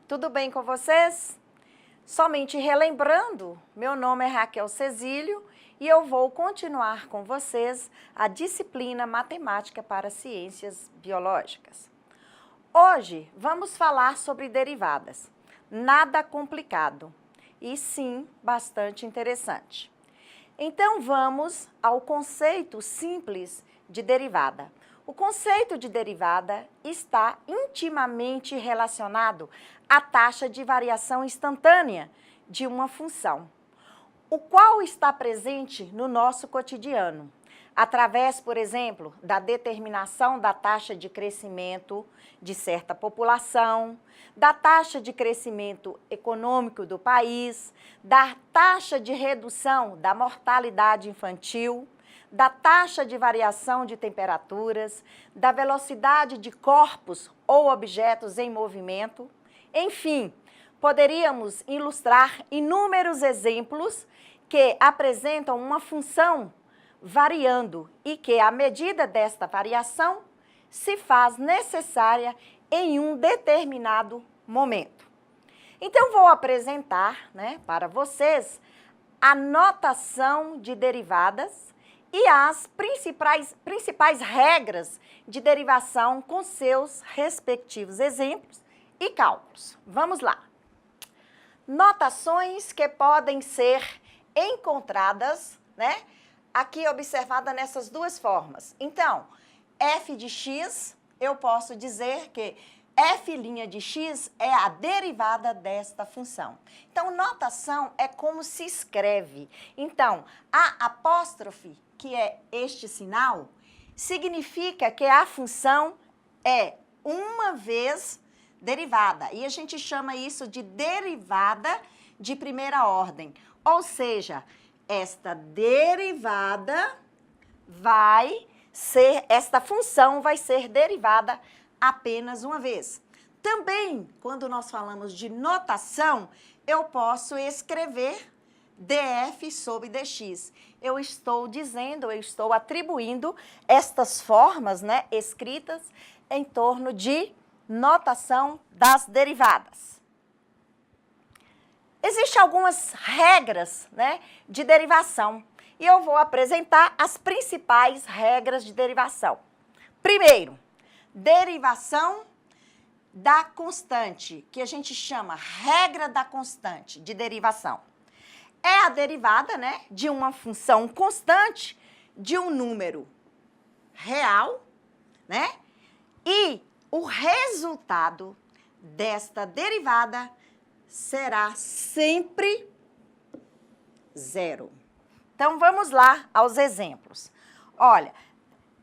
tudo bem com vocês? Somente relembrando, meu nome é Raquel Cecílio e eu vou continuar com vocês a disciplina Matemática para Ciências Biológicas. Hoje vamos falar sobre derivadas. Nada complicado e sim bastante interessante. Então vamos ao conceito simples de derivada. O conceito de derivada está intimamente relacionado à taxa de variação instantânea de uma função, o qual está presente no nosso cotidiano, através, por exemplo, da determinação da taxa de crescimento de certa população, da taxa de crescimento econômico do país, da taxa de redução da mortalidade infantil, da taxa de variação de temperaturas, da velocidade de corpos ou objetos em movimento. Enfim, poderíamos ilustrar inúmeros exemplos que apresentam uma função variando e que, à medida desta variação, se faz necessária em um determinado momento. Então, vou apresentar, para vocês a notação de derivadas e as principais regras de derivação com seus respectivos exemplos e cálculos. Vamos lá. Notações que podem ser encontradas, aqui observada nessas duas formas. Então, f de x, eu posso dizer que f' de x é a derivada desta função. Então, notação é como se escreve. Então, a apóstrofe, que é este sinal, significa que a função é uma vez derivada. E a gente chama isso de derivada de primeira ordem. Ou seja, esta derivada esta função vai ser derivada apenas uma vez. Também, quando nós falamos de notação, eu posso escrever df sobre dx. Eu estou atribuindo estas formas, escritas em torno de notação das derivadas. Existem algumas regras, de derivação e eu vou apresentar as principais regras de derivação. Primeiro, derivação da constante, que a gente chama regra da constante de derivação. É a derivada, de uma função constante de um número real, e o resultado desta derivada será sempre zero. Então, vamos lá aos exemplos. Olha,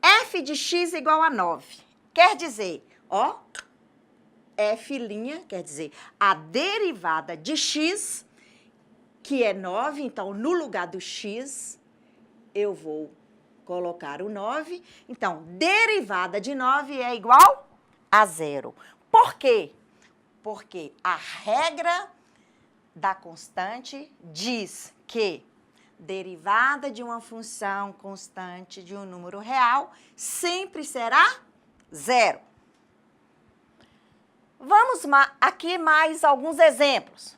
f de x igual a 9. Quer dizer, f' quer dizer a derivada de x, que é 9, então, no lugar do x, eu vou colocar o 9. Então, derivada de 9 é igual a zero. Por quê? Porque a regra da constante diz que derivada de uma função constante de um número real sempre será zero. Vamos aqui mais alguns exemplos.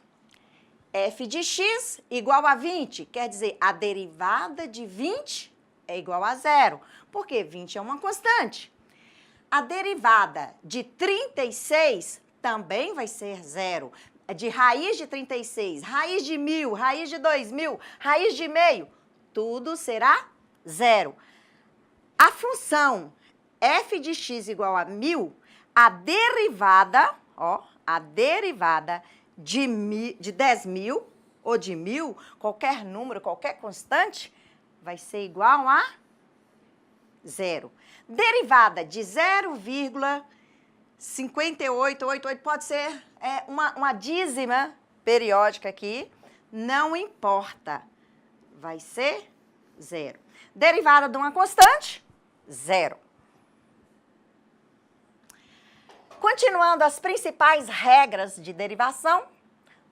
F de x igual a 20, quer dizer, a derivada de 20 é igual a zero, porque 20 é uma constante. A derivada de 36 também vai ser zero. De raiz de 36, raiz de 1000, raiz de 2000, raiz de meio, tudo será zero. A função f de x igual a 1000, a derivada de 10.000 ou de 1000, qualquer número, qualquer constante, vai ser igual a zero. Derivada de 0,5888 pode ser uma dízima periódica aqui, não importa, vai ser zero. Derivada de uma constante, zero. Continuando as principais regras de derivação,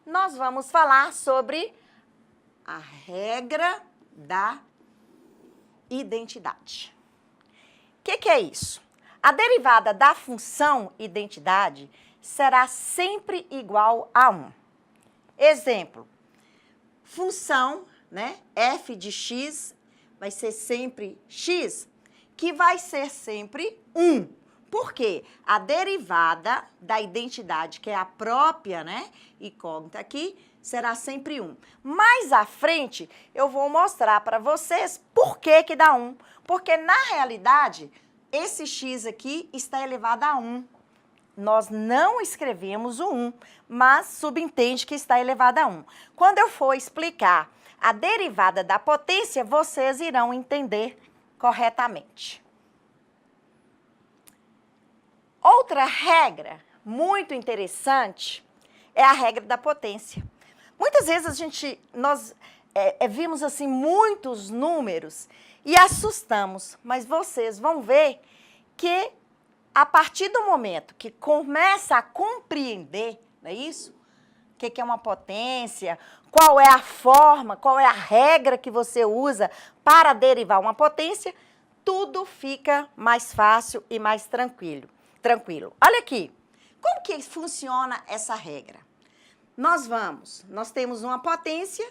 nós vamos falar sobre a regra da identidade. O que é isso? A derivada da função identidade será sempre igual a 1. Exemplo, função, né, f de x vai ser sempre x, que vai ser sempre 1. Por quê? A derivada da identidade, que é a própria, né, incógnita aqui, será sempre 1. Mais à frente, eu vou mostrar para vocês por que que dá 1. Porque, na realidade, esse x aqui está elevado a 1. Nós não escrevemos o 1, mas subentende que está elevado a 1. Quando eu for explicar a derivada da potência, vocês irão entender corretamente. Outra regra muito interessante é a regra da potência. Muitas vezes nós vimos assim muitos números e assustamos, mas vocês vão ver que a partir do momento que começa a compreender, não é isso? O que é uma potência, qual é a forma, qual é a regra que você usa para derivar uma potência, tudo fica mais fácil e mais tranquilo. Olha aqui, como que funciona essa regra? Nós temos uma potência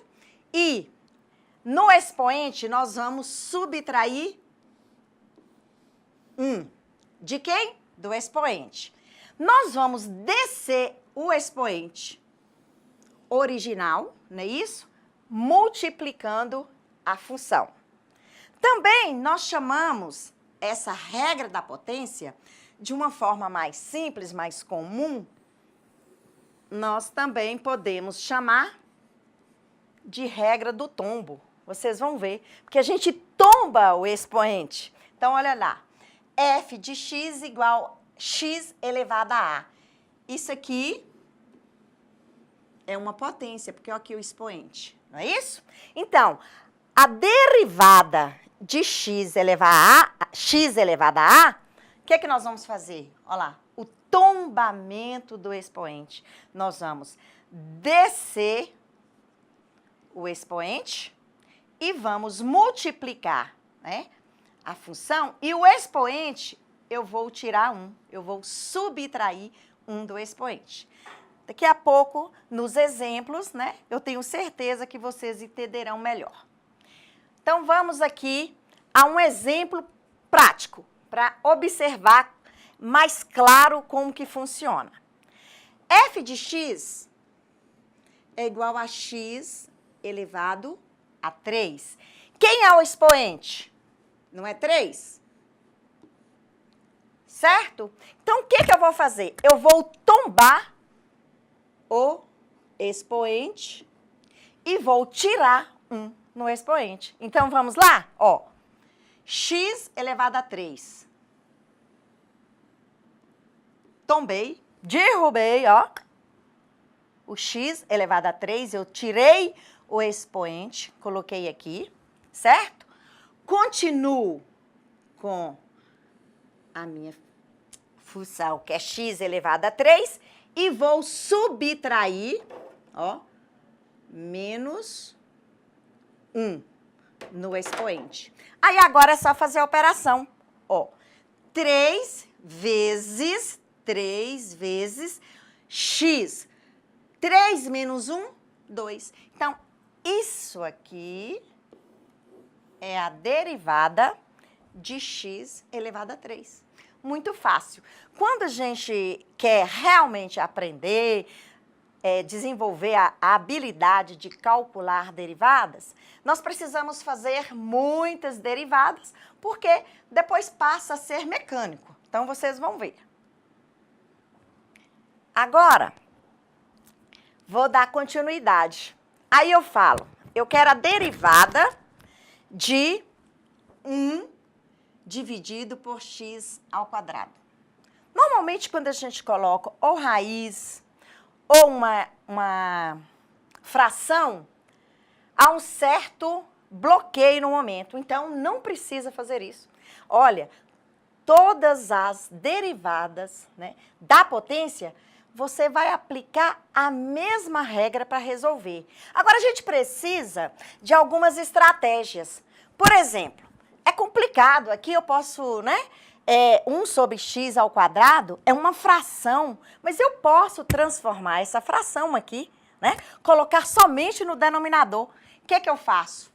e no expoente nós vamos subtrair 1. De quem? Do expoente. Nós vamos descer o expoente original, não é isso? Multiplicando a função. Também nós chamamos essa regra da potência de uma forma mais simples, mais comum, nós também podemos chamar de regra do tombo. Vocês vão ver, porque a gente tomba o expoente. Então, olha lá, f de x igual x elevado a a. Isso aqui é uma potência, porque olha aqui o expoente, não é isso? Então, a derivada de x elevado a a, o que é que nós vamos fazer? Olha lá, o tombamento do expoente. Nós vamos descer o expoente e vamos multiplicar, né, a função. E o expoente, eu vou tirar 1, eu vou subtrair 1 do expoente. Daqui a pouco, nos exemplos, né, eu tenho certeza que vocês entenderão melhor. Então, vamos aqui a um exemplo prático, para observar mais claro como que funciona. F de x é igual a x elevado a 3. Quem é o expoente? Não é 3? Certo? Então, o que eu vou fazer? Eu vou tombar o expoente e vou tirar 1 no expoente. Então, vamos lá? Ó, x elevado a 3. Tombei, derrubei, ó. O x elevado a 3, eu tirei o expoente, coloquei aqui, certo? Continuo com a minha função, que é x elevado a 3, e vou subtrair, ó, menos 1 no expoente. Aí agora é só fazer a operação, ó. 3 vezes x. 3 menos 1, 2. Então, isso aqui é a derivada de x elevado a 3. Muito fácil. Quando a gente quer realmente aprender, desenvolver a habilidade de calcular derivadas, nós precisamos fazer muitas derivadas, porque depois passa a ser mecânico. Então, vocês vão ver. Agora, vou dar continuidade. Aí eu falo, eu quero a derivada de 1 dividido por x ao quadrado. Normalmente, quando a gente coloca ou raiz ou uma fração, há um certo bloqueio no momento. Então, não precisa fazer isso. Olha, todas as derivadas, né, da potência, você vai aplicar a mesma regra para resolver. Agora, a gente precisa de algumas estratégias. Por exemplo, é complicado, aqui eu posso, né, 1 sobre x ao quadrado é uma fração, mas eu posso transformar essa fração aqui, né? Colocar somente no denominador. O que eu faço?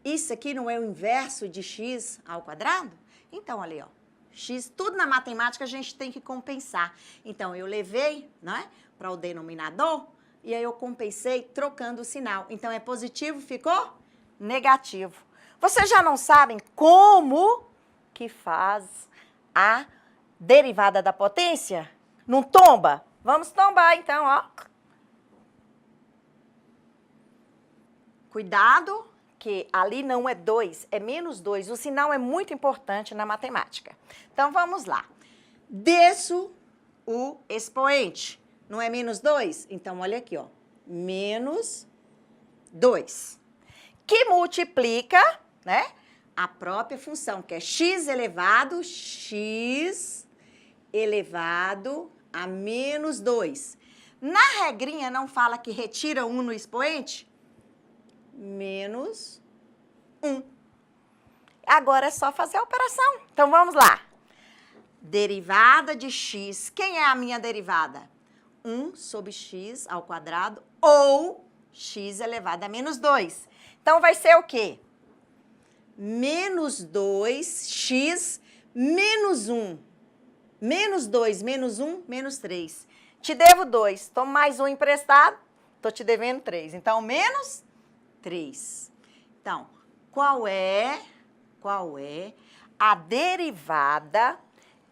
Isso aqui não é o inverso de x ao quadrado? Então, olha aí, ó. X, tudo na matemática a gente tem que compensar. Então, eu levei, né, para o denominador e aí eu compensei trocando o sinal. Então, é positivo, ficou negativo. Vocês já não sabem como que faz a derivada da potência? Não tomba? Vamos tombar, então, ó. Cuidado, que ali não é 2, é menos 2. O sinal é muito importante na matemática. Então, vamos lá. Desço o expoente. Não é menos 2? Então, olha aqui, ó. Menos 2. Que multiplica, né, a própria função, que é x elevado a menos 2. Na regrinha não fala que retira 1 no expoente? Menos 1. Agora é só fazer a operação. Então, vamos lá. Derivada de x. Quem é a minha derivada? 1 sobre x ao quadrado ou x elevado a menos 2. Então, vai ser o quê? Menos 2x menos 1. Menos 2, menos 1, menos 3. Te devo 2. Tomo mais 1 emprestado. Estou te devendo 3. Então, menos 3. Então, qual é a derivada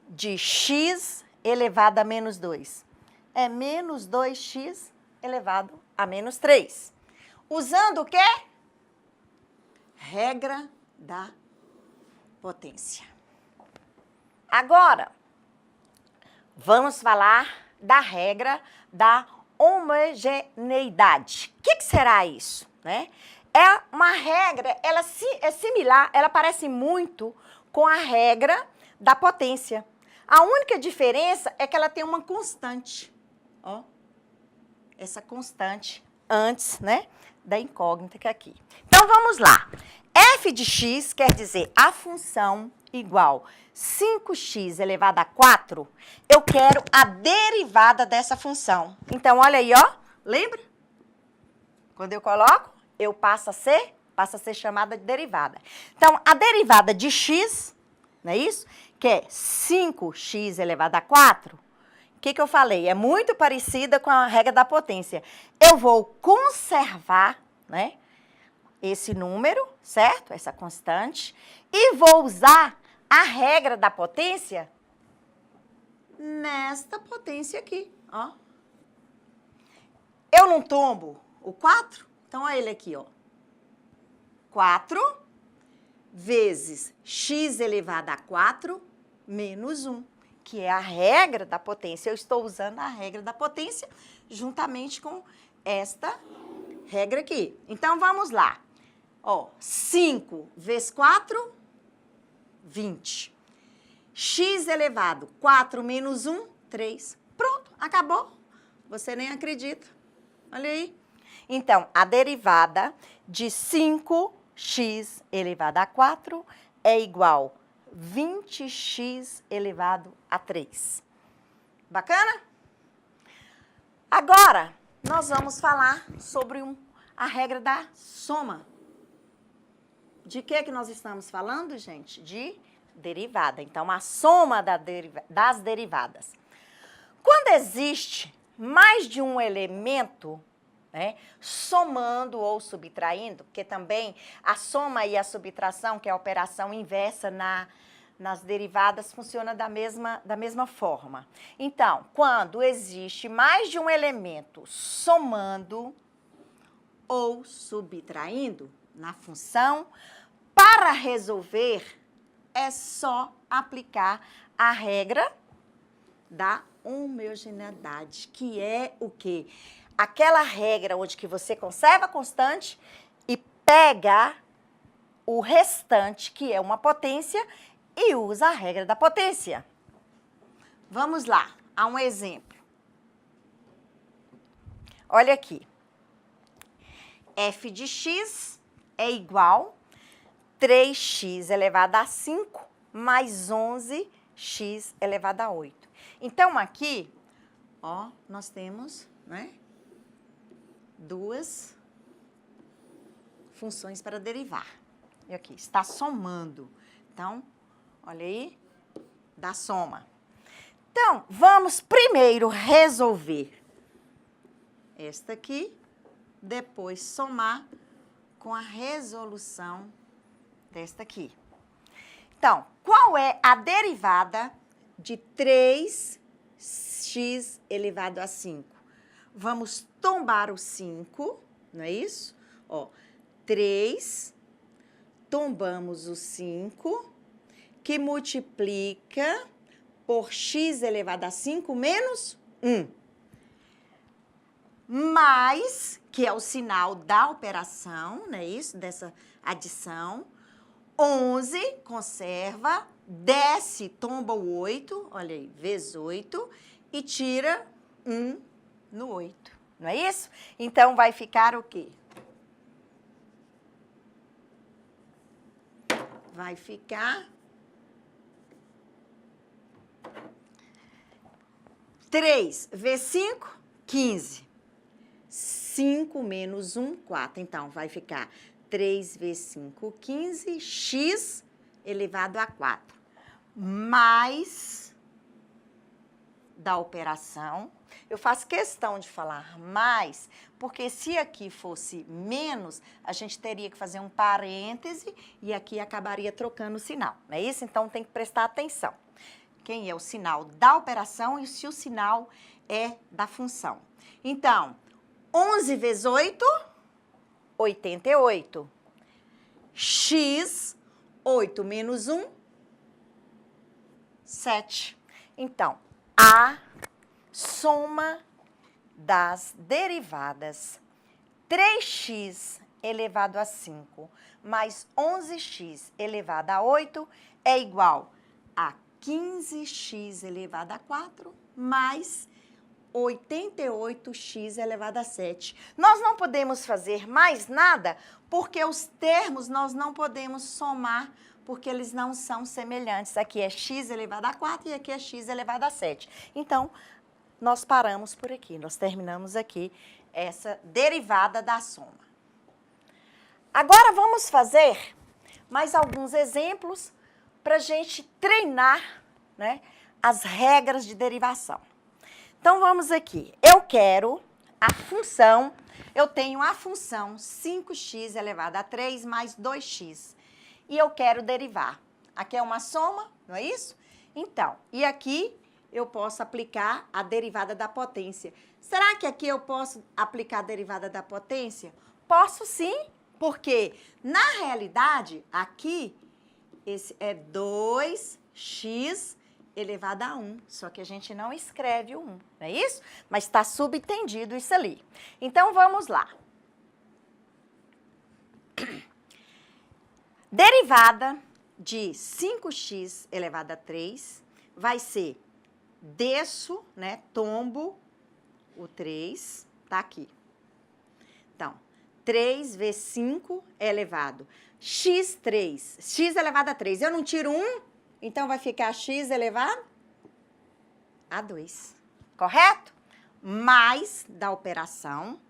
de x elevado a menos 2? É menos 2x elevado a menos 3. Usando o quê? Regra da potência. Agora, vamos falar da regra da homogeneidade. O que será isso, né? É uma regra, ela é similar, ela parece muito com a regra da potência. A única diferença é que ela tem uma constante, ó. Essa constante antes, né, da incógnita que é aqui. Então, vamos lá. F de x quer dizer a função igual 5x elevado a 4, eu quero a derivada dessa função. Então, olha aí, ó, lembra? Quando eu coloco, eu passa a ser chamada de derivada. Então, a derivada de x, não é isso? Que é 5x elevado a 4, o que eu falei? É muito parecida com a regra da potência. Eu vou conservar, né, esse número, certo? Essa constante, e vou usar a regra da potência nesta potência aqui, ó. Eu não tombo o 4? Então, olha ele aqui, ó. 4 vezes x elevado a 4 menos 1, que é a regra da potência. Eu estou usando a regra da potência juntamente com esta regra aqui. Então, vamos lá. Ó, 5 vezes 4, 20. X elevado, 4 menos 1, 3. Pronto, acabou. Você nem acredita. Olha aí. Então, a derivada de 5x elevado a 4 é igual a 20x elevado a 3. Bacana? Agora, nós vamos falar sobre a regra da soma. De que nós estamos falando, gente? De derivada. Então, a soma das derivadas. Quando existe mais de um elemento, né, somando ou subtraindo, porque também a soma e a subtração, que é a operação inversa nas derivadas, funciona da mesma forma. Então, quando existe mais de um elemento somando ou subtraindo na função, para resolver, é só aplicar a regra da homogeneidade, que é o quê? Aquela regra onde que você conserva a constante e pega o restante, que é uma potência, e usa a regra da potência. Vamos lá, a um exemplo. Olha aqui. F de x é igual a 3x elevado a 5 mais 11x elevado a 8. Então, aqui, ó, nós temos, né, duas funções para derivar. E aqui, está somando. Então, olha aí, dá soma. Então, vamos primeiro resolver esta aqui, depois somar com a resolução desta aqui. Então, qual é a derivada de 3x elevado a 5? Vamos tombar o 5, não é isso? Ó, 3, tombamos o 5, que multiplica por x elevado a 5 menos 1. Mais, que é o sinal da operação, não é isso? Dessa adição. 11, conserva, desce, tomba o 8, olha aí, vezes 8, e tira 1 no 8, não é isso? Então, vai ficar o quê? Vai ficar 3 vezes 5, 15. 5 menos 1, 4. Então, vai ficar 3 vezes 5, 15, x elevado a 4. Mais da operação. Eu faço questão de falar mais, porque se aqui fosse menos, a gente teria que fazer um parêntese e aqui acabaria trocando o sinal, não é isso? Então, tem que prestar atenção. Quem é o sinal da operação e se o sinal é da função. Então, 11 vezes 8, 88. X, 8 menos 1, 7. Então, a soma das derivadas 3x elevado a 5 mais 11x elevado a 8 é igual a 15x elevado a 4 mais 88x elevado a 7. Nós não podemos fazer mais nada porque os termos nós não podemos somar porque eles não são semelhantes. Aqui é x elevado a 4 e aqui é x elevado a 7. Então, nós paramos por aqui, nós terminamos aqui essa derivada da soma. Agora vamos fazer mais alguns exemplos para a gente treinar, né, as regras de derivação. Então, vamos aqui. Eu quero a função, eu tenho a função 5x elevado a 3 mais 2x. E eu quero derivar. Aqui é uma soma, não é isso? Então, e aqui eu posso aplicar a derivada da potência. Será que aqui eu posso aplicar a derivada da potência? Posso sim, porque na realidade, aqui, esse é 2x elevado a 1, só que a gente não escreve o 1, não é isso? Mas está subentendido isso ali. Então, vamos lá. Derivada de 5x elevado a 3 vai ser, desço, né, tombo o 3, tá aqui. Então, 3 vezes 5 é elevado. x3, x elevado a 3, eu não tiro 1, então vai ficar x elevado a 2, correto? Mais da operação,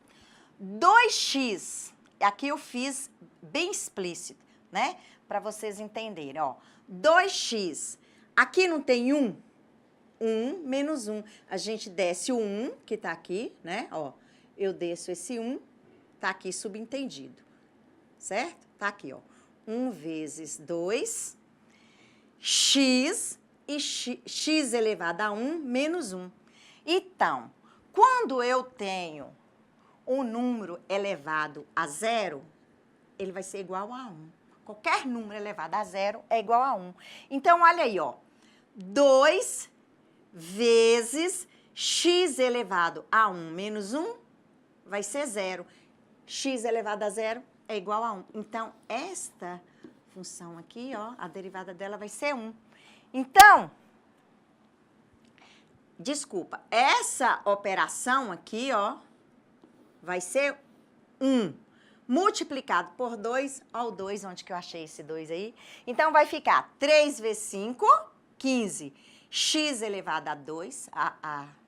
2x, aqui eu fiz bem explícito, né? Para vocês entenderem, ó. 2x, aqui não tem 1? 1 menos 1. A gente desce o 1, que tá aqui, né? Ó, eu desço esse 1, tá aqui subentendido, certo? Tá aqui, ó. 1 vezes 2, x e x elevado a 1 menos 1. Então, quando eu tenho um número elevado a 0, ele vai ser igual a 1. Qualquer número elevado a 0 é igual a 1. Então, olha aí, ó. 2 vezes x elevado a 1 menos 1 vai ser 0. X elevado a 0 é igual a 1. Então, esta função aqui, ó, a derivada dela vai ser 1. Então, desculpa, essa operação aqui, ó, vai ser 1. multiplicado por 2, ó o 2, onde que eu achei esse 2 aí? Então, vai ficar 3 vezes 5, 15, x elevado a 2,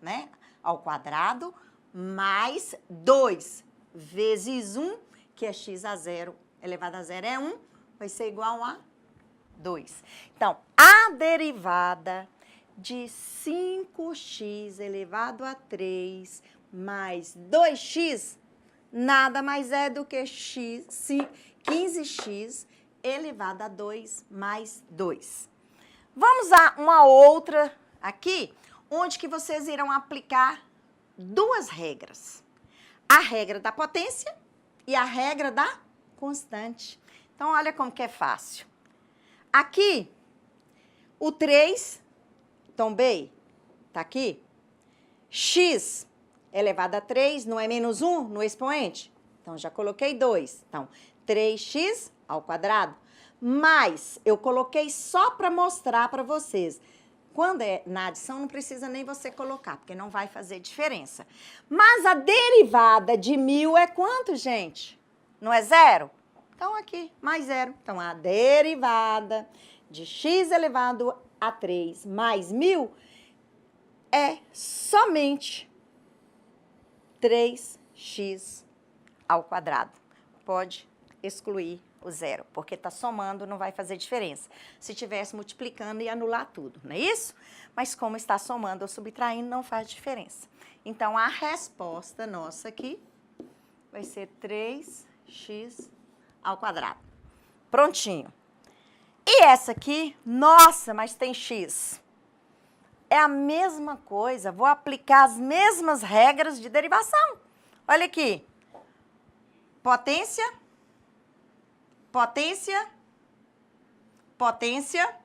né, ao quadrado, mais 2 vezes 1, que é x a 0, elevado a 0 é 1, vai ser igual a 2. Então, a derivada de 5x elevado a 3 mais 2x nada mais é do que 15x elevado a 2 mais 2. Vamos a uma outra aqui, onde que vocês irão aplicar duas regras. A regra da potência e a regra da constante. Então, olha como que é fácil. Aqui, o 3, tombei, tá aqui. X elevado a 3, não é menos 1 no expoente? Então, já coloquei 2. Então, 3x ao quadrado. Mas, eu coloquei só para mostrar para vocês. Quando é na adição, não precisa nem você colocar, porque não vai fazer diferença. Mas a derivada de 1000 é quanto, gente? Não é 0? Então, aqui, mais 0. Então, a derivada de x elevado a 3 mais 1000 é somente 3x ao quadrado. Pode excluir o 0, porque está somando, não vai fazer diferença. Se estivesse multiplicando, ia anular tudo, não é isso? Mas como está somando ou subtraindo, não faz diferença. Então, a resposta nossa aqui vai ser 3x ao quadrado. Prontinho. E essa aqui, nossa, mas tem x. É a mesma coisa, vou aplicar as mesmas regras de derivação. Olha aqui. Potência, potência, potência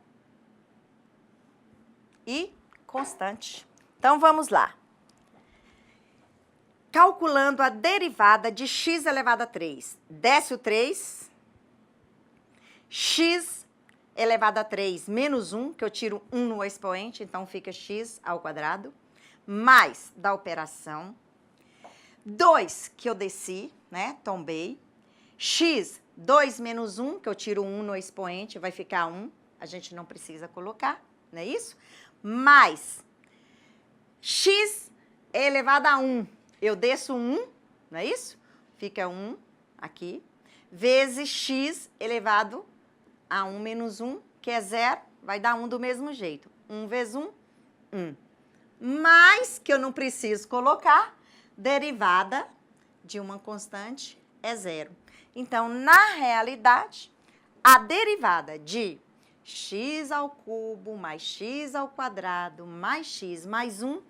e constante. Então, vamos lá. Calculando a derivada de x elevado a 3. Desce o 3. X elevado a 3 menos 1, que eu tiro 1 no expoente, então fica x ao quadrado, mais da operação. 2, que eu desci, né, tombei. X, 2 menos 1, que eu tiro 1 no expoente, vai ficar 1. A gente não precisa colocar, não é isso? Mais x elevado a 1. Eu desço 1, não é isso? Fica 1 aqui, vezes x elevado a 1 menos 1, que é 0, vai dar 1 do mesmo jeito. 1 vezes 1, 1. Mais, que eu não preciso colocar, derivada de uma constante é 0. Então, na realidade, a derivada de x ao cubo mais x ao quadrado mais x mais 1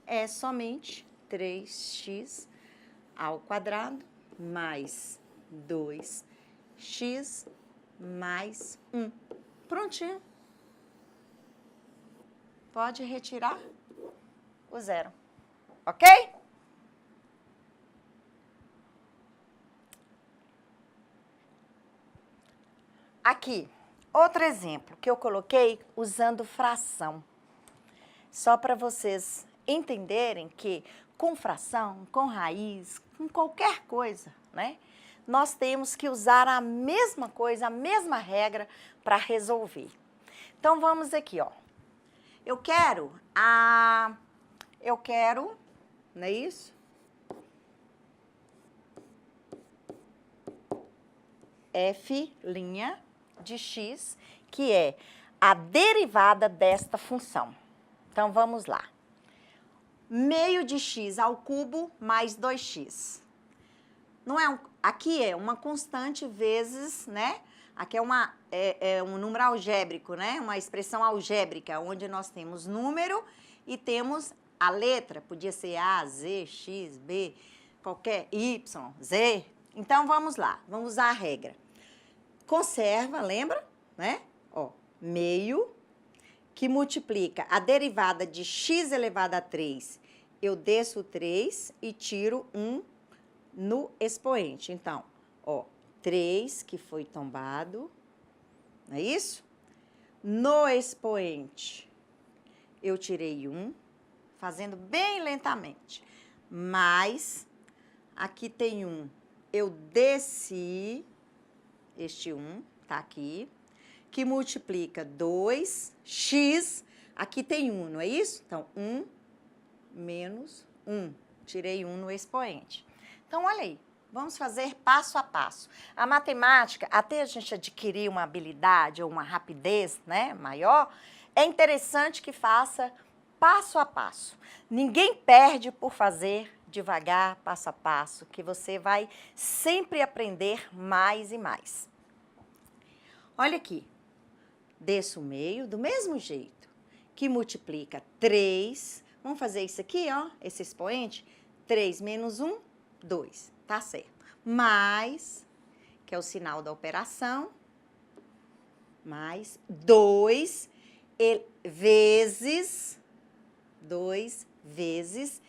é somente 3x ao quadrado mais 2x mais 1. Prontinho. Pode retirar o 0. Ok? Aqui, outro exemplo que eu coloquei usando fração. Só para vocês entenderem que com fração, com raiz, com qualquer coisa, né? Nós temos que usar a mesma coisa, a mesma regra para resolver. Então, vamos aqui, ó. Eu quero, não é isso? F' de x, que é a derivada desta função. Então, vamos lá. Meio de x ao cubo mais 2x. Não é aqui é uma constante vezes, né? Aqui é um número algébrico, né? Uma expressão algébrica, onde nós temos número e temos a letra. Podia ser A, Z, X, B, qualquer Y, Z. Então, vamos lá. Vamos usar a regra. Conserva, lembra? Né? Ó, meio que multiplica a derivada de x elevado a 3. Eu desço o 3 e tiro 1 no expoente. Então, ó, 3 que foi tombado, não é isso? No expoente, eu tirei 1, fazendo bem lentamente. Mas, aqui tem 1 eu desci, este 1 tá aqui, que multiplica 2x, aqui tem 1, não é isso? Então, 1 menos 1. Tirei 1 no expoente. Então, olha aí, vamos fazer passo a passo. A matemática, até a gente adquirir uma habilidade ou uma rapidez, né, maior, é interessante que faça passo a passo. Ninguém perde por fazer devagar, passo a passo, que você vai sempre aprender mais e mais. Olha aqui, desço o meio do mesmo jeito, que multiplica 3, vamos fazer isso aqui, ó, esse expoente, 3 menos 1, 2, tá certo. Mais, que é o sinal da operação, mais 2 vezes, 2 vezes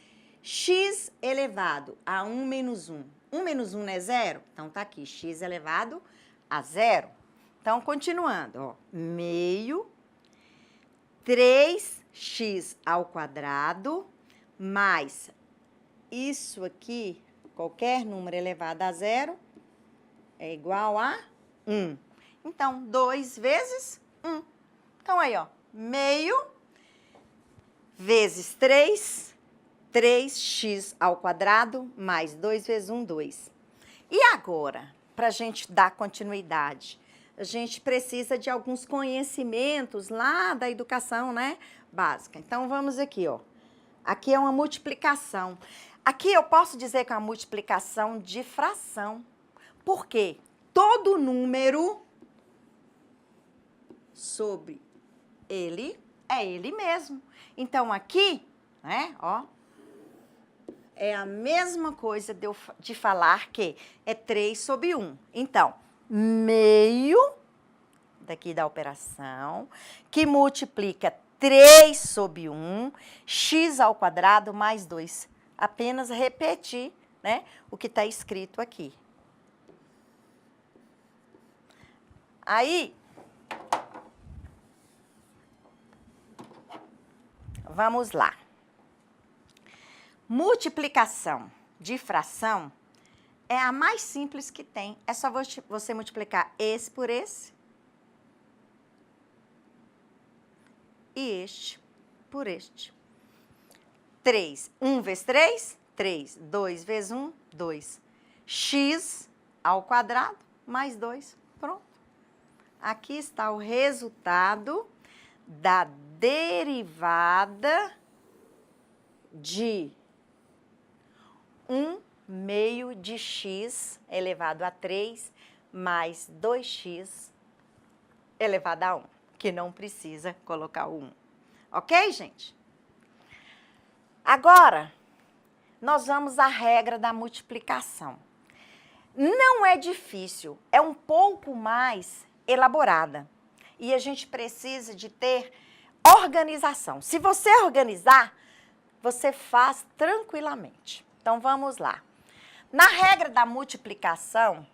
x elevado a 1 menos 1. 1 menos 1 não é zero? Então, tá aqui, x elevado a zero. Então, continuando, ó, meio, 3x ao quadrado, mais isso aqui, qualquer número elevado a zero, é igual a 1. Então, 2 vezes 1. Então, aí, ó, meio vezes 3, 3x ao quadrado, mais 2 vezes 1, 2. E agora, para a gente dar continuidade, a gente precisa de alguns conhecimentos lá da educação, né, básica. Então, vamos aqui, ó. Aqui é uma multiplicação. Aqui eu posso dizer que é uma multiplicação de fração. Por quê? Todo número sobre ele é ele mesmo. Então, aqui, né, ó, é a mesma coisa de falar que é 3 sobre 1. Então, meio, daqui da operação, que multiplica 3 sobre 1, x ao quadrado mais 2. Apenas repetir, né, o que está escrito aqui. Aí, vamos lá. Multiplicação de fração é a mais simples que tem. É só você multiplicar esse por esse e este por este. 3, 1 vezes 3, 3. 2 vezes 1, 2. X ao quadrado mais 2. Pronto. Aqui está o resultado da derivada de 1 meio de x elevado a 3 mais 2x elevado a 1, que não precisa colocar o 1. Ok, gente? Agora, nós vamos à regra da multiplicação. Não é difícil, é um pouco mais elaborada. E a gente precisa de ter organização. Se você organizar, você faz tranquilamente. Então, vamos lá. Na regra da multiplicação,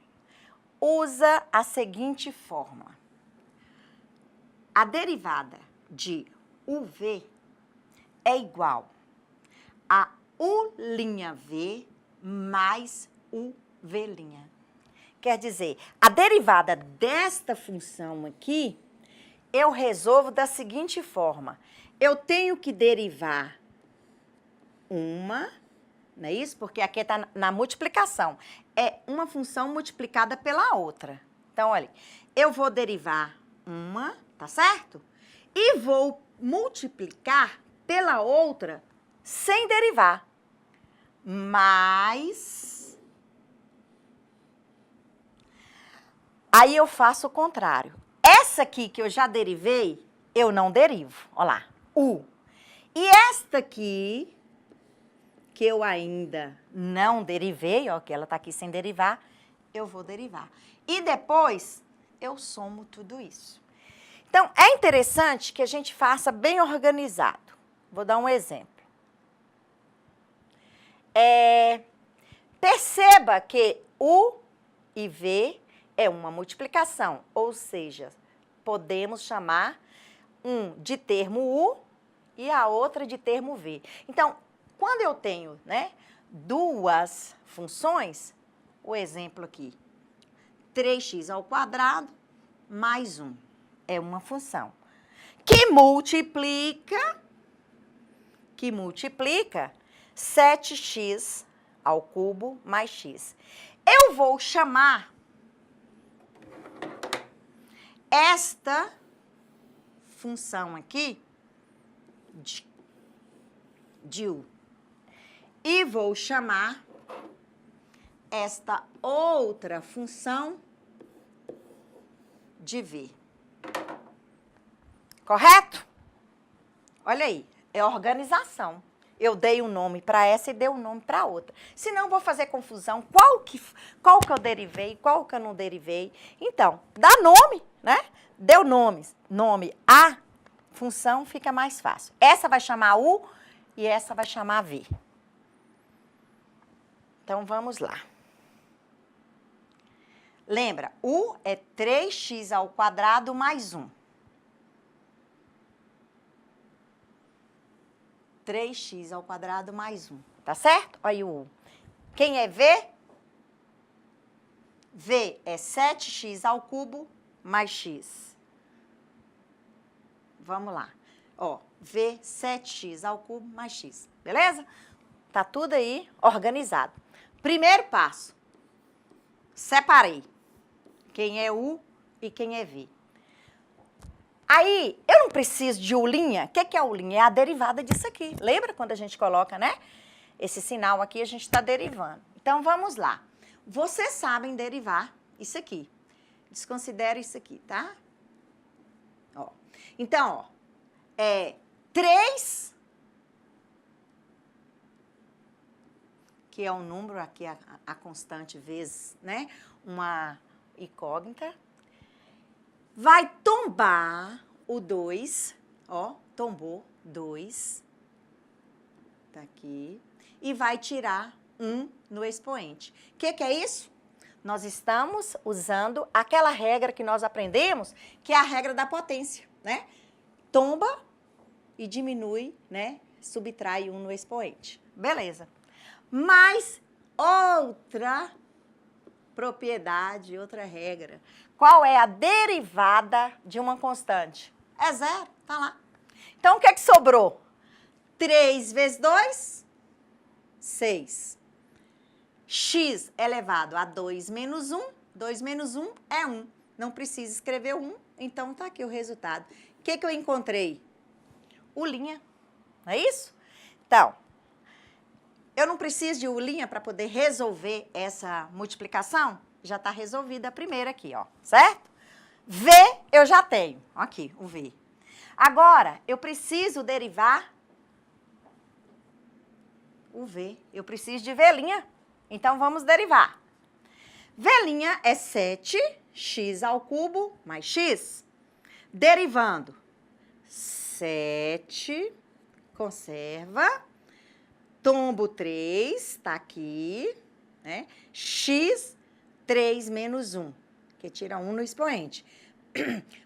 usa a seguinte fórmula. A derivada de UV é igual a U'V mais UV'. Quer dizer, a derivada desta função aqui, eu resolvo da seguinte forma. Eu tenho que derivar uma, não é isso? Porque aqui está na multiplicação. É uma função multiplicada pela outra. Então, olha, eu vou derivar uma, tá certo? E vou multiplicar pela outra sem derivar. Mas aí eu faço o contrário. Essa aqui que eu já derivei, eu não derivo. Olha lá, U. E esta aqui, que eu ainda não derivei, ó, que ela está aqui sem derivar, eu vou derivar. E depois, eu somo tudo isso. Então, é interessante que a gente faça bem organizado. Vou dar um exemplo. Perceba que U e V é uma multiplicação, ou seja, podemos chamar um de termo U e a outra de termo V. Então, quando eu tenho, né, duas funções, o exemplo aqui. 3x ao quadrado mais 1. É uma função que multiplica 7x ao cubo mais x. Eu vou chamar esta função aqui de u. E vou chamar esta outra função de v. Correto? Olha aí, é organização. Eu dei um nome para essa e dei um nome para outra. Senão vou fazer confusão. Qual que eu derivei, qual que eu não derivei. Então, dá nome, né? Deu nome a função, fica mais fácil. Essa vai chamar u e essa vai chamar v. Então, vamos lá. Lembra, u é 3x ao quadrado mais 1. 3x ao quadrado mais 1, tá certo? Olha o u. Quem é v? V é 7x ao cubo mais x. Vamos lá. Ó, v 7x ao cubo mais x, beleza? Tá tudo aí organizado. Primeiro passo. Separei quem é u e quem é v. Aí, eu não preciso de u'. O que é u'? É a derivada disso aqui. Lembra quando a gente coloca, né? Esse sinal aqui, a gente está derivando. Então, vamos lá. Vocês sabem derivar isso aqui. Desconsidera isso aqui, tá? Ó. Então, ó, é 3, que é um número, aqui a constante vezes, né? Uma incógnita. Vai tombar o 2, ó, tombou 2, tá aqui, e vai tirar 1 no expoente. O que é isso? Nós estamos usando aquela regra que nós aprendemos, que é a regra da potência, né? Tomba e diminui, né? Subtrai 1 no expoente. Beleza. Mas outra propriedade, outra regra. Qual é a derivada de uma constante? É zero, tá lá. Então, o que é que sobrou? 3 vezes 2, 6. X elevado a 2 menos 1. 2 menos 1 é 1. Não precisa escrever 1, então tá aqui o resultado. O que eu encontrei? U'. Não é isso? Então, eu não preciso de U' para poder resolver essa multiplicação? Já está resolvida a primeira aqui, ó, certo? V eu já tenho, aqui, o V. Agora, eu preciso derivar o V. Eu preciso de V'. Então, vamos derivar. V' é 7x ao cubo mais x. Derivando 7, conserva, tombo 3, tá aqui, né? X 3 menos 1, que tira 1 no expoente.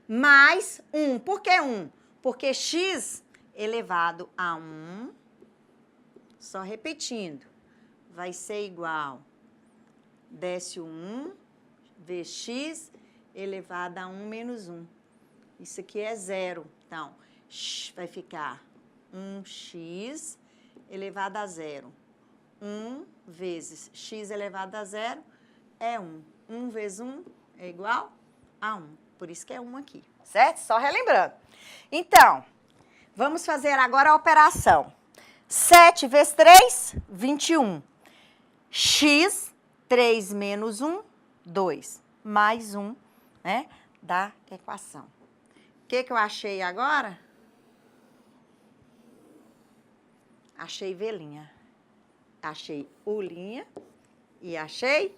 Mais 1. Por que 1? Porque x elevado a 1, só repetindo, vai ser igual, desce o 1, vx elevado a 1 menos 1. Isso aqui é zero. Então, vai ficar 1x elevado a zero. 1 vezes x elevado a zero é 1. 1 vezes 1 é igual a 1. Por isso que é 1 aqui, certo? Só relembrando. Então, vamos fazer agora a operação. 7 vezes 3, 21. X, 3 menos 1, 2. Mais 1, né, da equação. O que eu achei agora? Achei V'. Achei U' e achei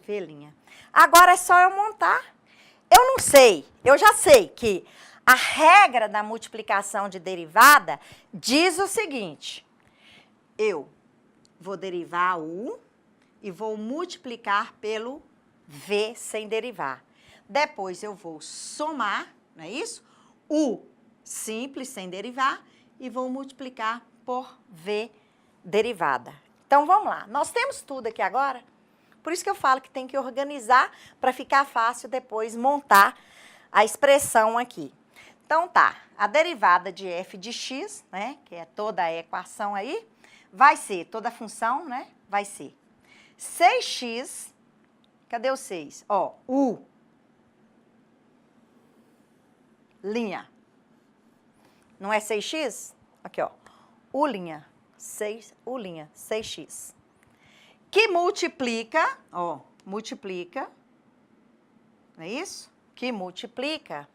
V'. Agora é só eu montar. Eu não sei, eu já sei que a regra da multiplicação de derivada diz o seguinte: eu vou derivar U e vou multiplicar pelo V sem derivar. Depois eu vou somar, não é isso? U simples sem derivar e vou multiplicar por V derivada. Então, vamos lá. Nós temos tudo aqui agora. Por isso que eu falo que tem que organizar para ficar fácil depois montar a expressão aqui. Então tá, a derivada de f de x, né, que é toda a equação aí, vai ser, toda a função, né, vai ser 6x, cadê o 6? Ó, u, linha. Não é 6x? Aqui, ó, u linha, 6, u linha, 6x. Que multiplica, ó, multiplica, não é isso? Que multiplica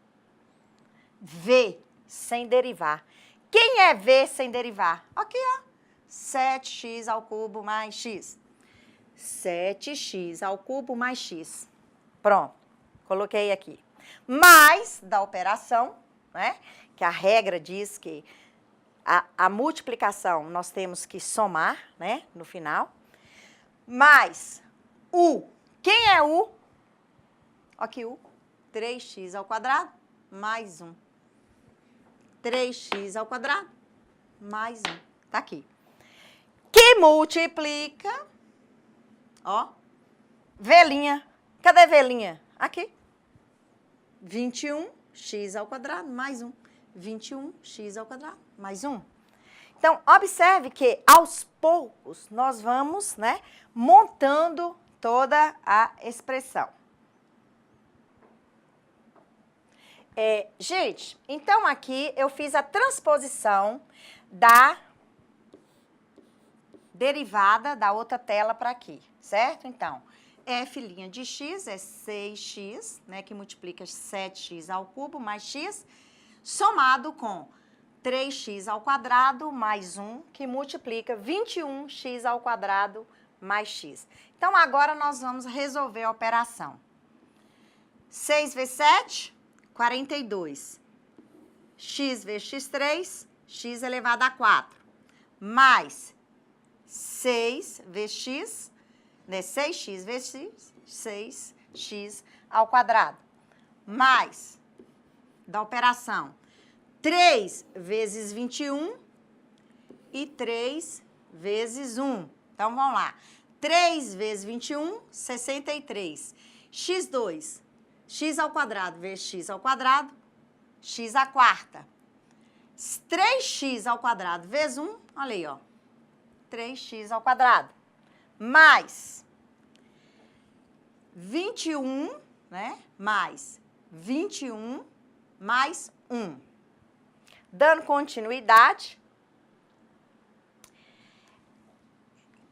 v sem derivar. Quem é v sem derivar? Aqui, ó, 7x ao cubo mais x. 7x ao cubo mais x. Pronto, coloquei aqui. Mais da operação, né? Que a regra diz que a multiplicação nós temos que somar, né? No final. Mais u. Quem é u? Aqui, u. 3x ao quadrado mais 1. 3x ao quadrado mais 1. Tá aqui. Que multiplica, ó, velinha. Cadê velinha? Aqui. 21x ao quadrado mais 1. 21x ao quadrado mais 1. Então, observe que aos poucos nós vamos, né, montando toda a expressão. Gente, então aqui eu fiz a transposição da derivada da outra tela para aqui, certo? Então, f' de x é 6x, né, que multiplica 7x ao cubo mais x, somado com 3x ao quadrado mais 1, que multiplica 21x ao quadrado mais x. Então, agora nós vamos resolver a operação. 6 vezes 7, 42. X vezes x3, x elevado a 4. Mais 6 vezes x, né? 6x vezes x, 6x ao quadrado. Mais, da operação, 3 vezes 21 e 3 vezes 1. Então, vamos lá. 3 vezes 21, 63. x2, x ao quadrado vezes x ao quadrado, x à quarta. 3x ao quadrado vezes 1, olha aí, ó. 3x ao quadrado. Mais 21, né? Mais 21 mais 1. Dando continuidade.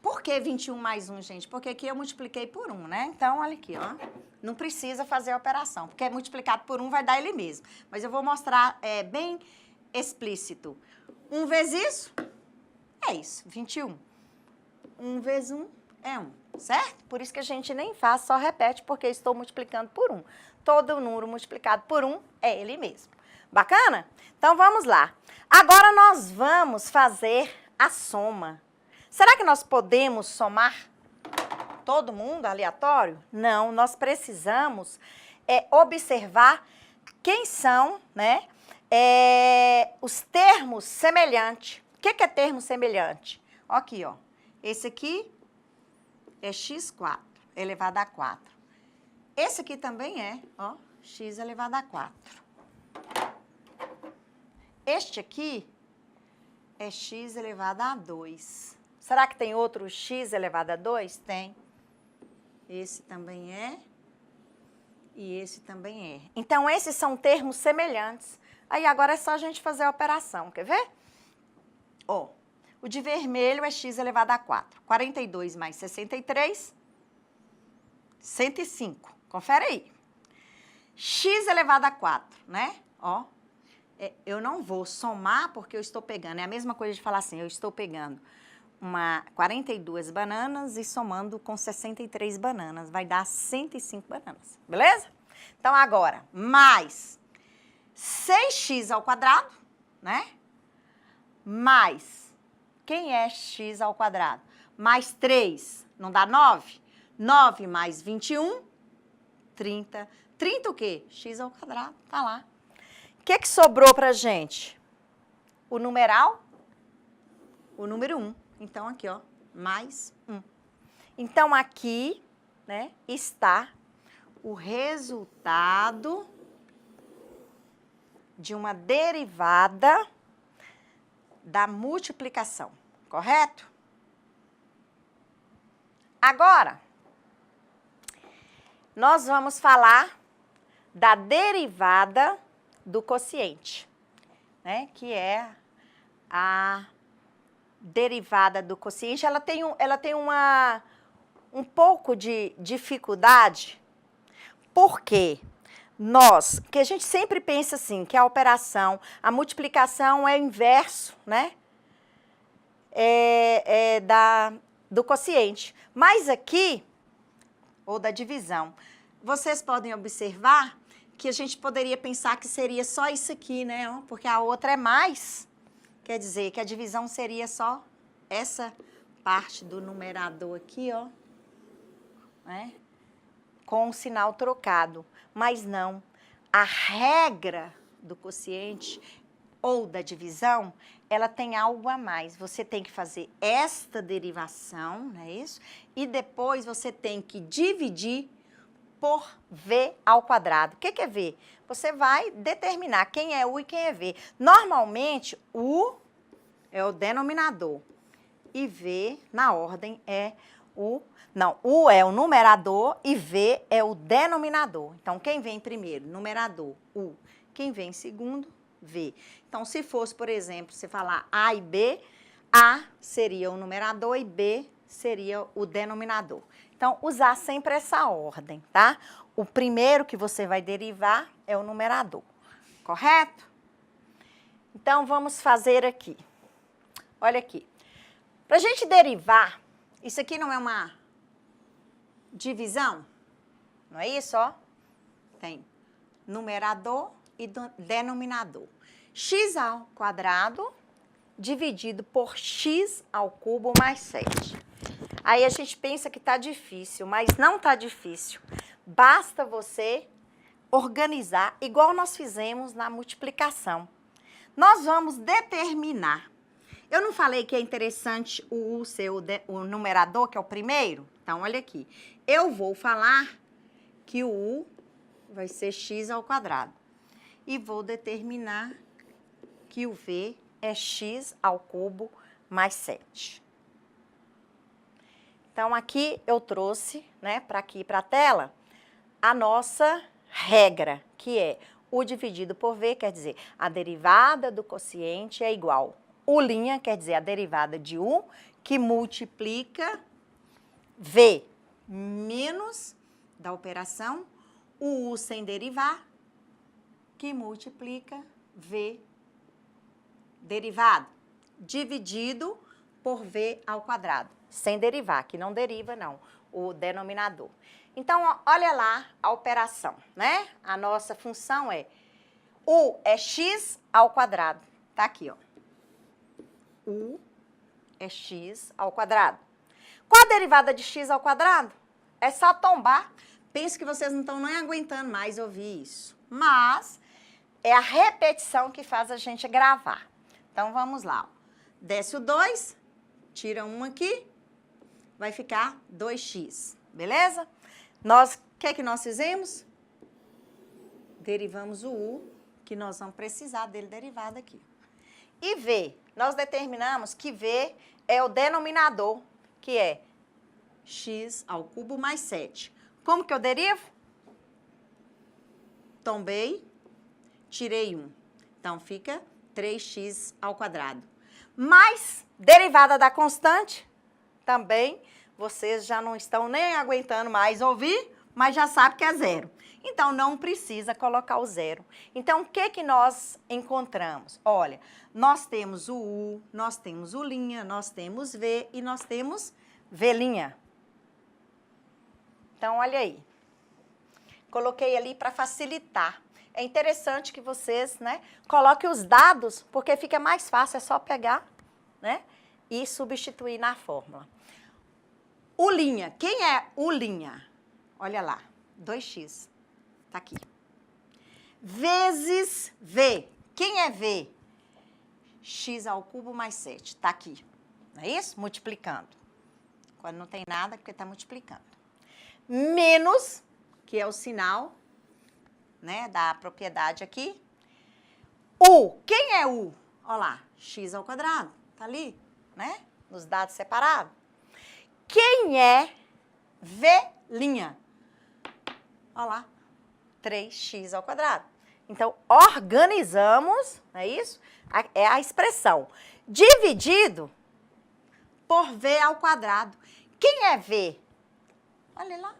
Por que 21 mais 1, gente? Porque aqui eu multipliquei por 1, né? Então, olha aqui, ó. Não precisa fazer a operação, porque multiplicado por 1 vai dar ele mesmo. Mas eu vou mostrar bem explícito. 1 vezes isso, é isso, 21. 1 vezes 1 é 1, certo? Por isso que a gente nem faz, só repete, porque eu estou multiplicando por 1. Todo número multiplicado por 1 é ele mesmo. Bacana? Então, vamos lá. Agora, nós vamos fazer a soma. Será que nós podemos somar todo mundo aleatório? Não, nós precisamos observar quem são, né, os termos semelhantes. O que é termo semelhante? Aqui, ó. Esse aqui é x4 elevado a 4. Esse aqui também é, ó, x elevado a 4. Este aqui é x elevado a 2. Será que tem outro x elevado a 2? Tem. Esse também é. E esse também é. Então, esses são termos semelhantes. Aí, agora é só a gente fazer a operação. Quer ver? Ó, o de vermelho é x elevado a 4. 42 mais 63, 105. Confere aí. X elevado a 4, né? Ó, eu não vou somar porque eu estou pegando. É a mesma coisa de falar assim, eu estou pegando 42 bananas e somando com 63 bananas. Vai dar 105 bananas, beleza? Então, agora, mais 6x ao quadrado, né? Mais, quem é x ao quadrado? Mais 3, não dá 9? 9 mais 21, 30. 30 o quê? X ao quadrado, tá lá. O que sobrou pra gente? O numeral, o número 1. Então, aqui, ó, mais 1. Então, aqui, né, está o resultado de uma derivada da multiplicação, correto? Agora, nós vamos falar da derivada do quociente, né, que é a derivada do quociente. Ela tem um pouco de dificuldade, porque que a gente sempre pensa assim, que a operação, a multiplicação é inverso, né, do quociente. Mas aqui, ou da divisão, vocês podem observar que a gente poderia pensar que seria só isso aqui, né, porque a outra é mais, quer dizer que a divisão seria só essa parte do numerador aqui, ó, né, com o sinal trocado. Mas não, a regra do quociente ou da divisão, ela tem algo a mais. Você tem que fazer esta derivação, não é isso? E depois você tem que dividir por v ao quadrado. O que é v? Você vai determinar quem é u e quem é v. Normalmente, u é o denominador e v, na ordem, é o... Não, u é o numerador e v é o denominador. Então, quem vem primeiro? Numerador, u. Quem vem segundo? V. Então, se fosse, por exemplo, você falar A e B, A seria o numerador e B seria o denominador. Então, usar sempre essa ordem, tá? O primeiro que você vai derivar é o numerador, correto? Então, vamos fazer aqui. Olha aqui. Para a gente derivar, isso aqui não é uma divisão? Não é isso, ó? Tem numerador e denominador. X ao quadrado dividido por x ao cubo mais 7. Aí a gente pensa que está difícil, mas não está difícil. Basta você organizar, igual nós fizemos na multiplicação. Nós vamos determinar. Eu não falei que é interessante o U ser o numerador, que é o primeiro? Então, olha aqui. Eu vou falar que o U vai ser x ao quadrado. E vou determinar que o V é x ao cubo mais 7. Então, aqui eu trouxe, né, para aqui, para a tela, a nossa regra, que é U dividido por V, quer dizer, a derivada do quociente é igual. U', quer dizer, a derivada de U, que multiplica V menos da operação, o U sem derivar, que multiplica V derivado, dividido por V ao quadrado. Sem derivar, que não deriva, não, o denominador. Então, ó, olha lá a operação, né? A nossa função é U é x ao quadrado. Tá aqui, ó. U é x ao quadrado. Qual a derivada de x ao quadrado? É só tombar. Penso que vocês não estão nem aguentando mais ouvir isso. Mas é a repetição que faz a gente gravar. Então, vamos lá. Desce o 2, tira 1 aqui, vai ficar 2x, beleza? O que nós fizemos? Derivamos o u, que nós vamos precisar dele derivado aqui. E v, nós determinamos que v é o denominador, que é x ao cubo mais 7. Como que eu derivo? Tombei, tirei 1. Então, fica 3x ao quadrado. Mais derivada da constante, também vocês já não estão nem aguentando mais ouvir, mas já sabe que é zero. Então, não precisa colocar o zero. Então, o que nós encontramos? Olha, nós temos o U, nós temos o', nós temos V e nós temos V'. Então, olha aí. Coloquei ali para facilitar. É interessante que vocês, né, coloquem os dados, porque fica mais fácil, é só pegar, né, e substituir na fórmula. U', quem é U'? Olha lá, 2x, tá aqui. Vezes V, quem é V? X ao cubo mais 7, tá aqui, não é isso? Multiplicando. Quando não tem nada, porque tá multiplicando. menos, que é o sinal, né, da propriedade aqui, U. Quem é U? Olha lá, x ao quadrado, tá ali, né, nos dados separados. Quem é V'? Olha lá, 3x ao quadrado. Então, organizamos, não é isso? É a expressão dividido por V ao quadrado. Quem é V? Olha lá.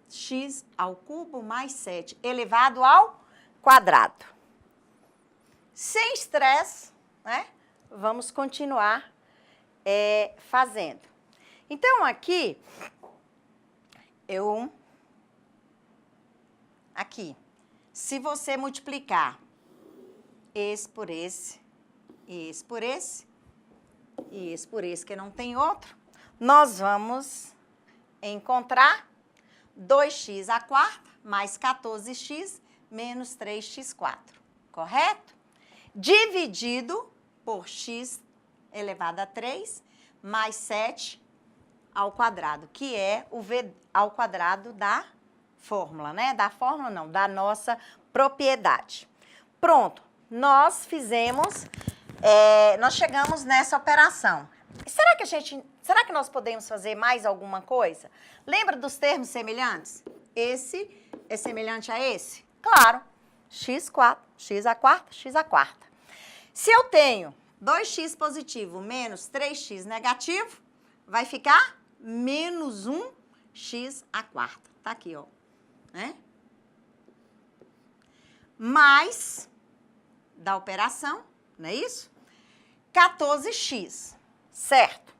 X ao cubo mais 7 elevado ao quadrado. Sem estresse, né? Vamos continuar fazendo. Então, aqui, se você multiplicar esse por esse, esse por esse, e esse por esse, que não tem outro, nós vamos encontrar 2x à quarta mais 14x menos 3x4, correto? Dividido por x elevado a 3 mais 7 ao quadrado, que é o v ao quadrado da fórmula, né? Da fórmula não, da nossa propriedade. Pronto, nós fizemos, nós chegamos nessa operação. Será que nós podemos fazer mais alguma coisa? Lembra dos termos semelhantes? Esse é semelhante a esse? Claro, x4, x à quarta, x à quarta. Se eu tenho 2x positivo menos 3x negativo, vai ficar menos 1x à quarta. Tá aqui, ó. Né? Mais, da operação, não é isso? 14x, certo?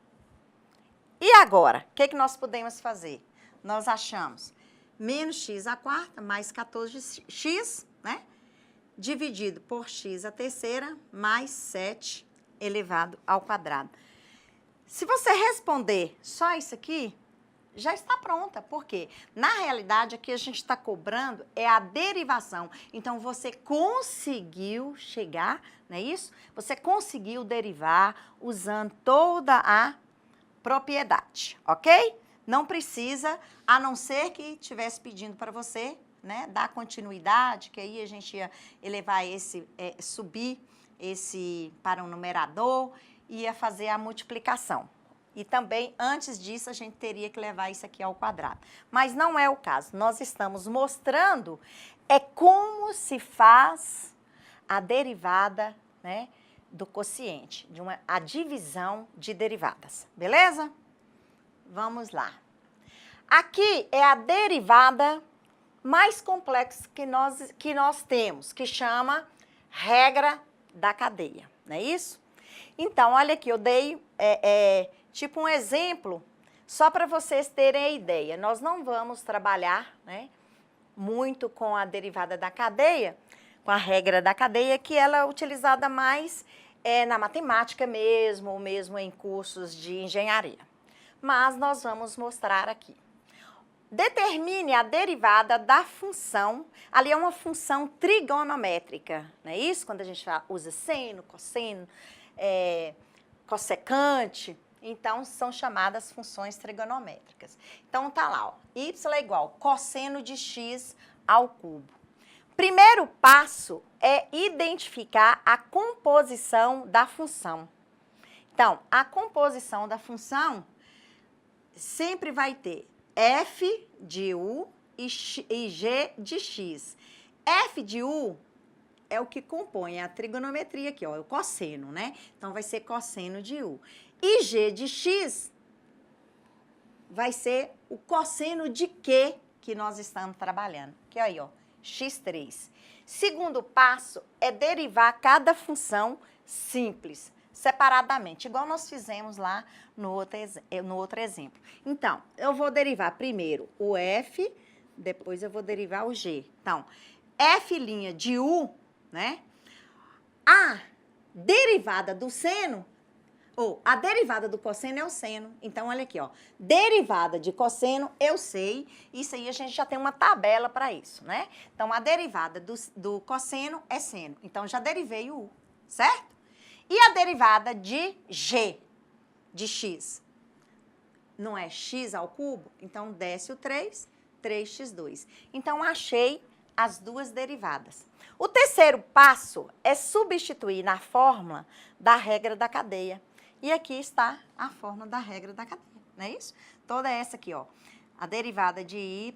E agora, o que nós podemos fazer? Nós achamos menos x à quarta mais 14x, né? Dividido por x à terceira mais 7 elevado ao quadrado. Se você responder só isso aqui, já está pronta. Por quê? Na realidade, aqui a gente está cobrando é a derivação. Então, você conseguiu chegar, não é isso? Você conseguiu derivar usando toda a propriedade, ok? Não precisa, a não ser que estivesse pedindo para você, né, dar continuidade, que aí a gente ia elevar esse, subir esse para um numerador, ia fazer a multiplicação. E também, antes disso, a gente teria que levar isso aqui ao quadrado. Mas não é o caso. Nós estamos mostrando como se faz a derivada, né, do quociente, a divisão de derivadas. Beleza? Vamos lá. Aqui é a derivada mais complexa que nós temos, que chama regra da cadeia. Não é isso? Então, olha aqui, eu dei tipo um exemplo, só para vocês terem a ideia. Nós não vamos trabalhar, né, muito com a derivada da cadeia, com a regra da cadeia, que ela é utilizada mais na matemática mesmo, ou mesmo em cursos de engenharia. Mas nós vamos mostrar aqui. Determine a derivada da função, ali é uma função trigonométrica, não é isso? Quando a gente usa seno, cosseno, cossecante, então são chamadas funções trigonométricas. Então tá lá, ó, y é igual cosseno de x ao cubo. Primeiro passo é identificar a composição da função. Então, a composição da função sempre vai ter f de u e g de x. F de u é o que compõe a trigonometria aqui, ó, é o cosseno, né? Então, vai ser cosseno de u. E g de x vai ser o cosseno de Q que nós estamos trabalhando. Que aí, ó, x3. Segundo passo é derivar cada função simples, separadamente, igual nós fizemos lá no outro exemplo. Então, eu vou derivar primeiro o f, depois eu vou derivar o g. Então, f' de u, né? A derivada do seno, ou a derivada do cosseno é o seno. Então, olha aqui, ó. Derivada de cosseno, eu sei. Isso aí a gente já tem uma tabela para isso, né? Então, a derivada do cosseno é seno. Então, já derivei o u, certo? E a derivada de g, de x? não é x ao cubo? Então, desce o 3, 3x2. Então, achei as duas derivadas. O terceiro passo é substituir na fórmula da regra da cadeia. E aqui está a fórmula da regra da cadeia, não é isso? Toda essa aqui, ó. A derivada de y,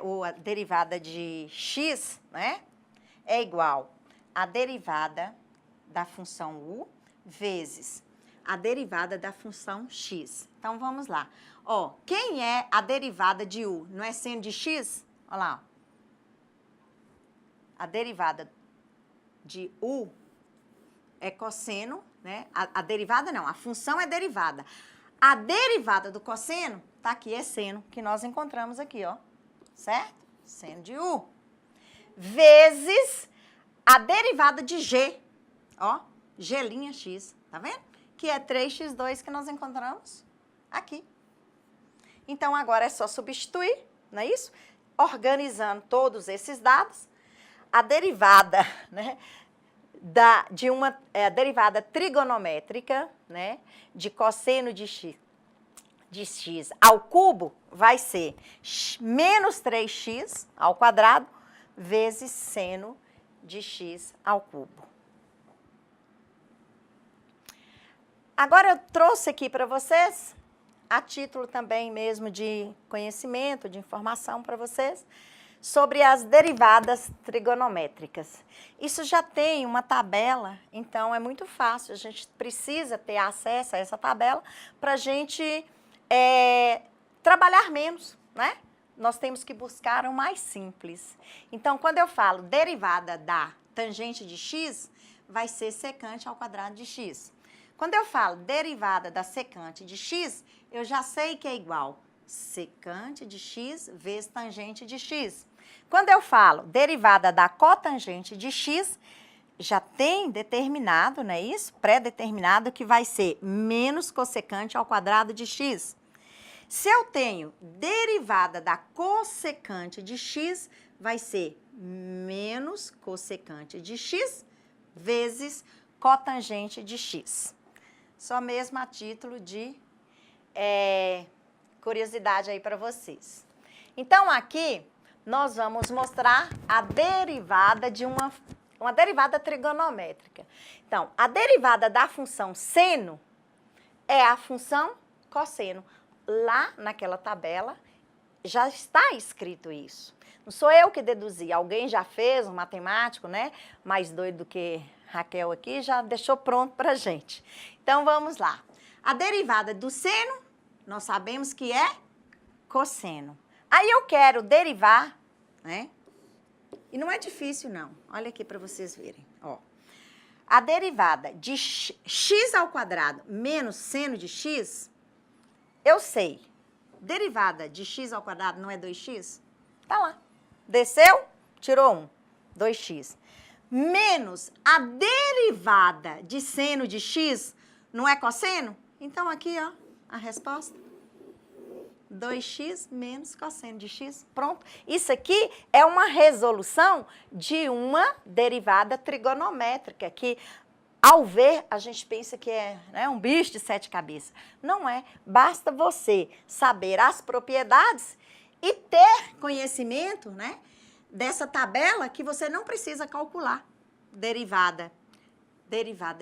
ou a derivada de x, né? É igual a derivada da função u vezes a derivada da função x. Então, vamos lá. Ó, quem é a derivada de u? Não é seno de x? Olha lá, ó. A derivada de u é cosseno, né? A derivada não, a função é derivada. A derivada do cosseno, tá aqui, é seno, que nós encontramos aqui, ó. Certo? Seno de u. Vezes a derivada de g, ó, g' x, tá vendo? Que é 3x2 que nós encontramos aqui. Então, agora é só substituir, não é isso? Organizando todos esses dados, a derivada, né, de uma derivada trigonométrica, né, de cosseno de x ao cubo vai ser menos 3x ao quadrado vezes seno de x ao cubo. Agora eu trouxe aqui para vocês, a título também mesmo de conhecimento, de informação para vocês, sobre as derivadas trigonométricas. Isso já tem uma tabela, então é muito fácil, a gente precisa ter acesso a essa tabela para a gente trabalhar menos, né? Nós temos que buscar o mais simples. Então, quando eu falo derivada da tangente de x, vai ser secante ao quadrado de x. Quando eu falo derivada da secante de x, eu já sei que é igual secante de x vezes tangente de x. Quando eu falo derivada da cotangente de x, já tem determinado, não é isso? Pré-determinado que vai ser menos cossecante ao quadrado de x. Se eu tenho derivada da cossecante de x, vai ser menos cossecante de x vezes cotangente de x. Só mesmo a título de curiosidade aí para vocês. Então, aqui nós vamos mostrar a derivada de uma derivada trigonométrica. Então, a derivada da função seno é a função cosseno. Lá naquela tabela já está escrito isso. Não sou eu que deduzi, alguém já fez, um matemático, né? Mais doido do que Raquel aqui, já deixou pronto para a gente. Então, vamos lá. A derivada do seno, nós sabemos que é cosseno. Aí eu quero derivar, né? E não é difícil, não. Olha aqui para vocês verem, ó. A derivada de x ao quadrado menos seno de x, eu sei. Derivada de x ao quadrado não é 2x? Tá lá. Desceu, tirou 1. 2x. Menos a derivada de seno de x não é cosseno? Então, aqui, ó, a resposta. 2x menos cosseno de x. Pronto. Isso aqui é uma resolução de uma derivada trigonométrica, que, ao ver, a gente pensa que é, né, um bicho de 7 cabeças. Não é. Basta você saber as propriedades e ter conhecimento, né, dessa tabela que você não precisa calcular. Derivada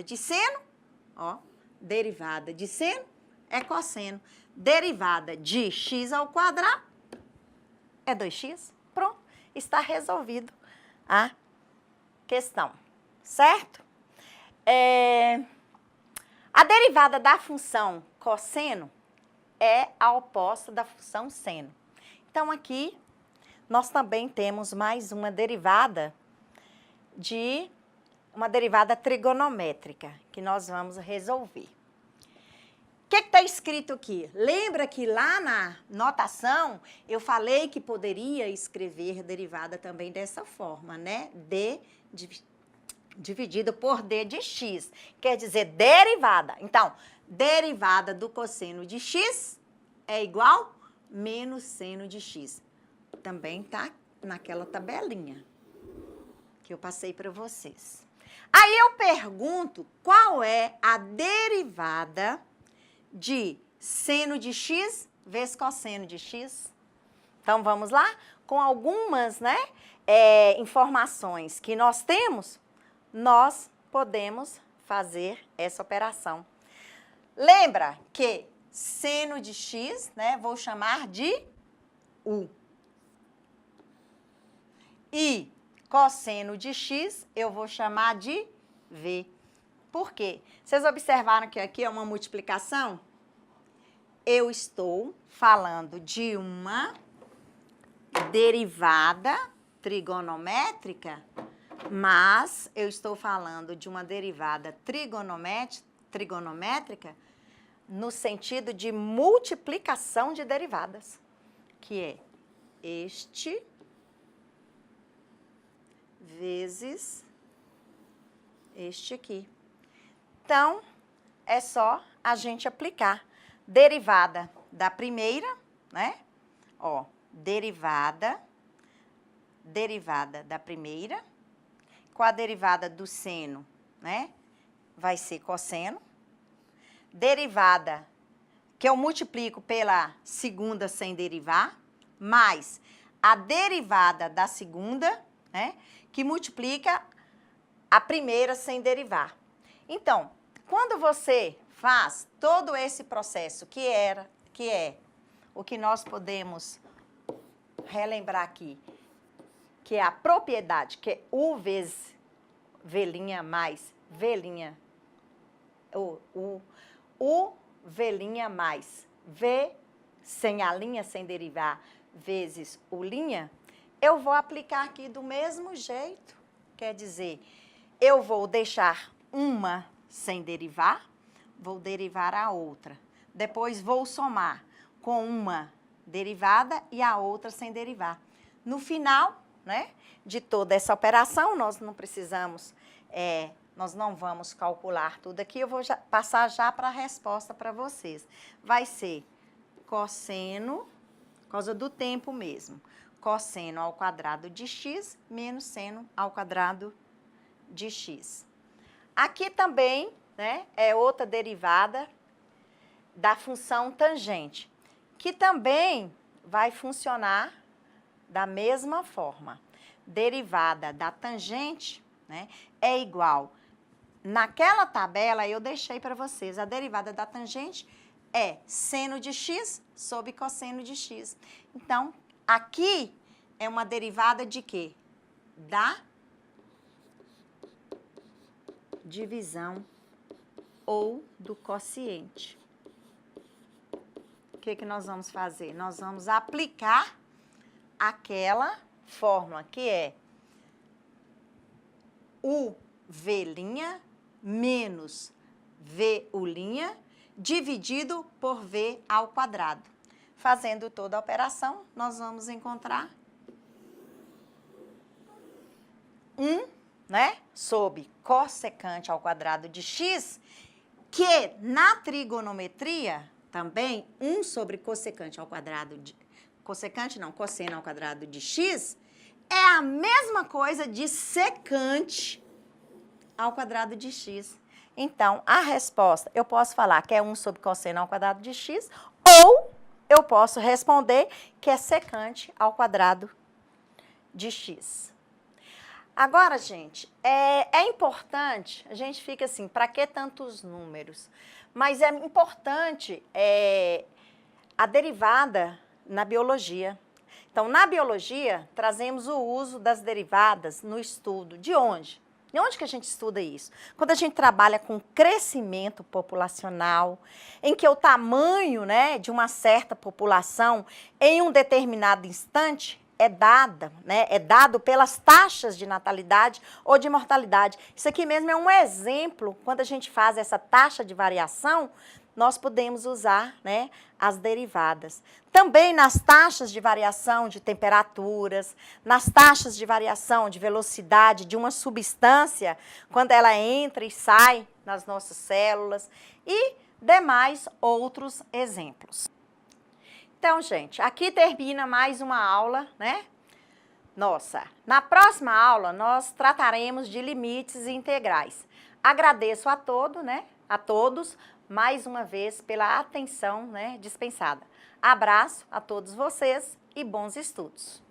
de seno, ó, derivada de seno é cosseno. Derivada de x ao quadrado é 2x. Pronto, está resolvido a questão, certo? A derivada da função cosseno é a oposta da função seno. Então, aqui, nós também temos mais uma derivada trigonométrica, que nós vamos resolver. O que está escrito aqui? Lembra que lá na notação, eu falei que poderia escrever derivada também dessa forma, né? D dividido por D de x. Quer dizer, derivada. Então, derivada do cosseno de x é igual menos seno de x. Também está naquela tabelinha que eu passei para vocês. Aí eu pergunto qual é a derivada de seno de x vezes cosseno de x. Então, vamos lá? Com algumas, né, informações que nós temos, nós podemos fazer essa operação. Lembra que seno de x, né, vou chamar de U. E cosseno de x, eu vou chamar de V. Por quê? Vocês observaram que aqui é uma multiplicação? Eu estou falando de uma derivada trigonométrica, mas eu estou falando de uma derivada trigonométrica no sentido de multiplicação de derivadas, que é este vezes este aqui. Então, é só a gente aplicar. Derivada da primeira, né? Ó, derivada da primeira, com a derivada do seno, né? Vai ser cosseno. Derivada que eu multiplico pela segunda sem derivar, mais a derivada da segunda, né? Que multiplica a primeira sem derivar. Então, quando você faz todo esse processo que é o que nós podemos relembrar aqui, que é a propriedade, que é U vezes V' mais V', U V' mais V sem a linha sem derivar vezes U', eu vou aplicar aqui do mesmo jeito. Quer dizer, eu vou deixar uma sem derivar, vou derivar a outra. Depois vou somar com uma derivada e a outra sem derivar. No final, né, de toda essa operação, nós não precisamos, nós não vamos calcular tudo aqui, eu vou passar já para a resposta para vocês. Vai ser cosseno, por causa do tempo mesmo, cosseno ao quadrado de x menos seno ao quadrado de x. Aqui também, né, é outra derivada da função tangente, que também vai funcionar da mesma forma. Derivada da tangente, né, é igual. Naquela tabela eu deixei para vocês, a derivada da tangente é seno de x sobre cosseno de x. Então, aqui é uma derivada de quê? Da divisão ou do quociente. O que nós vamos fazer? Nós vamos aplicar aquela fórmula que é UV' menos VU' dividido por V ao quadrado. Fazendo toda a operação, nós vamos encontrar 1, né, sobre cossecante ao quadrado de x, que na trigonometria também 1 sobre cossecante ao quadrado de... cosseno ao quadrado de x é a mesma coisa de secante ao quadrado de x. Então, a resposta, eu posso falar que é 1 sobre cosseno ao quadrado de x, ou eu posso responder que é secante ao quadrado de x. Agora, gente, é importante, a gente fica assim, para que tantos números? Mas é importante a derivada na biologia. Então, na biologia, trazemos o uso das derivadas no estudo. De onde? De onde que a gente estuda isso? Quando a gente trabalha com crescimento populacional, em que o tamanho, né, de uma certa população em um determinado instante é dado pelas taxas de natalidade ou de mortalidade. Isso aqui mesmo é um exemplo, quando a gente faz essa taxa de variação, nós podemos usar, né, as derivadas. Também nas taxas de variação de temperaturas, nas taxas de variação de velocidade de uma substância, quando ela entra e sai nas nossas células e demais outros exemplos. Então, gente, aqui termina mais uma aula, né? Nossa, na próxima aula nós trataremos de limites integrais. Agradeço a todos, né? a todos, mais uma vez, pela atenção, né, dispensada. Abraço a todos vocês e bons estudos.